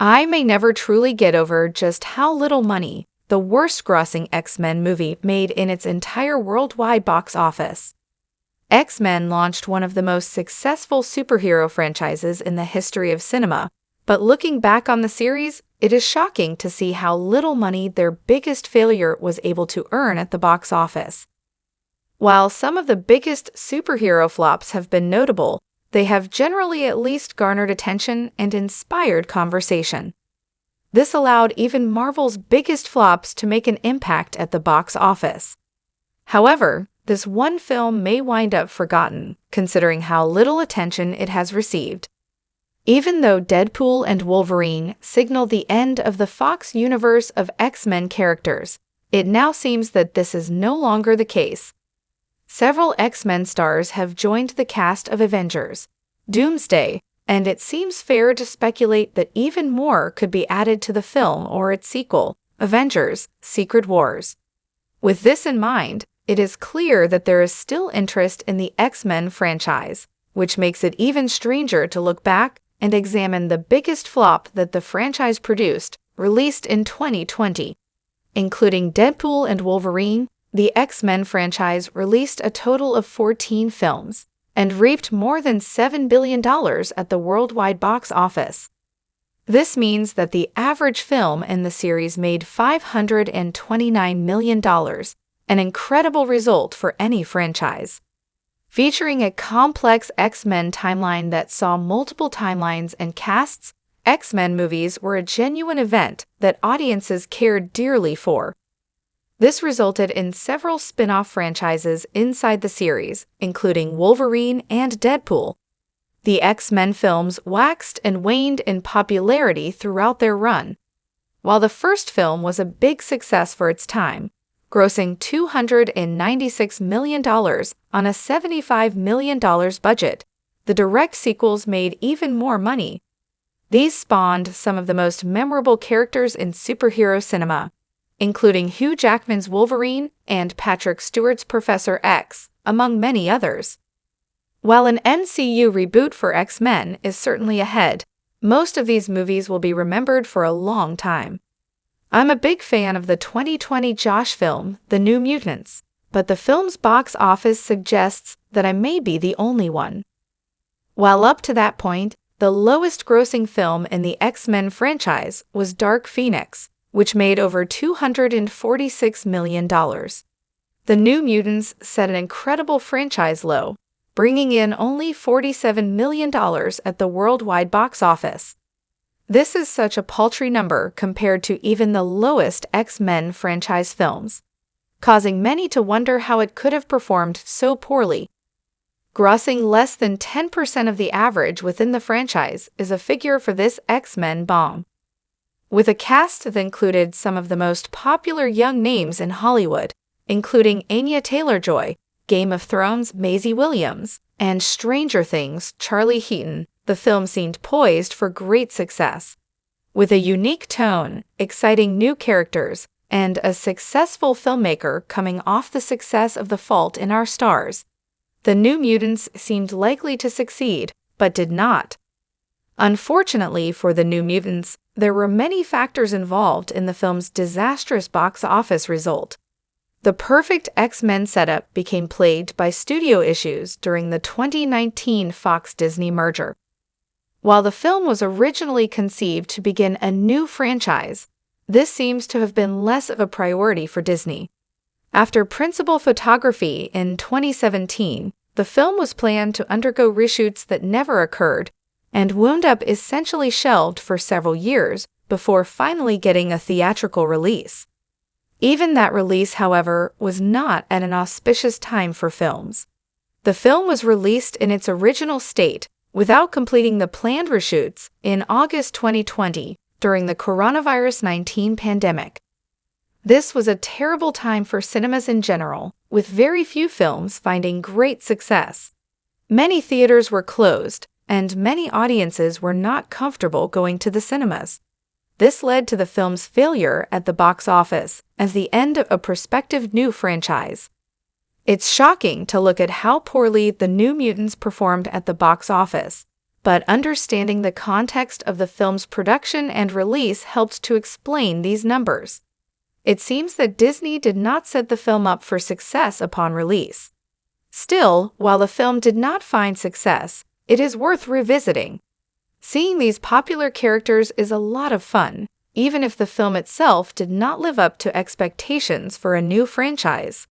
I may never truly get over just how little money the worst-grossing X-Men movie made in its entire worldwide box office. X-Men launched one of the most successful superhero franchises in the history of cinema, but looking back on the series, it is shocking to see how little money their biggest failure was able to earn at the box office. While some of the biggest superhero flops have been notable, they have generally at least garnered attention and inspired conversation. This allowed even Marvel's biggest flops to make an impact at the box office. However, this one film may wind up forgotten, considering how little attention it has received. Even though Deadpool and Wolverine signal the end of the Fox universe of X-Men characters, it now seems that this is no longer the case. Several X-Men stars have joined the cast of Avengers, Doomsday, and it seems fair to speculate that even more could be added to the film or its sequel, Avengers: Secret Wars. With this in mind, it is clear that there is still interest in the X-Men franchise, which makes it even stranger to look back and examine the biggest flop that the franchise produced, released in 2020. Including Deadpool and Wolverine, the X-Men franchise released a total of 14 films and reaped more than $7 billion at the worldwide box office. This means that the average film in the series made $529 million, an incredible result for any franchise. Featuring a complex X-Men timeline that saw multiple timelines and casts, X-Men movies were a genuine event that audiences cared dearly for. This resulted in several spin-off franchises inside the series, including Wolverine and Deadpool. The X-Men films waxed and waned in popularity throughout their run. While the first film was a big success for its time, grossing $296 million on a $75 million budget, the direct sequels made even more money. These spawned some of the most memorable characters in superhero cinema, including Hugh Jackman's Wolverine and Patrick Stewart's Professor X, among many others. While an MCU reboot for X-Men is certainly ahead, most of these movies will be remembered for a long time. I'm a big fan of the 2020 Josh film, The New Mutants, but the film's box office suggests that I may be the only one. While up to that point, the lowest-grossing film in the X-Men franchise was Dark Phoenix, which made over $246 million. The New Mutants set an incredible franchise low, bringing in only $47 million at the worldwide box office. This is such a paltry number compared to even the lowest X-Men franchise films, causing many to wonder how it could have performed so poorly. Grossing less than 10% of the average within the franchise is a figure for this X-Men bomb. With a cast that included some of the most popular young names in Hollywood, including Anya Taylor-Joy, Game of Thrones' Maisie Williams, and Stranger Things' Charlie Heaton, the film seemed poised for great success. With a unique tone, exciting new characters, and a successful filmmaker coming off the success of The Fault in Our Stars, The New Mutants seemed likely to succeed, but did not. Unfortunately for The New Mutants, there were many factors involved in the film's disastrous box office result. The perfect X-Men setup became plagued by studio issues during the 2019 Fox-Disney merger. While the film was originally conceived to begin a new franchise, this seems to have been less of a priority for Disney. After principal photography in 2017, the film was planned to undergo reshoots that never occurred and wound up essentially shelved for several years before finally getting a theatrical release. Even that release, however, was not at an auspicious time for films. The film was released in its original state, without completing the planned reshoots, in August 2020 during the coronavirus-19 pandemic. This was a terrible time for cinemas in general, with very few films finding great success. Many theaters were closed, and many audiences were not comfortable going to the cinemas. This led to the film's failure at the box office as the end of a prospective new franchise. It's shocking to look at how poorly The New Mutants performed at the box office, but understanding the context of the film's production and release helped to explain these numbers. It seems that Disney did not set the film up for success upon release. Still, while the film did not find success, it is worth revisiting. Seeing these popular characters is a lot of fun, even if the film itself did not live up to expectations for a new franchise.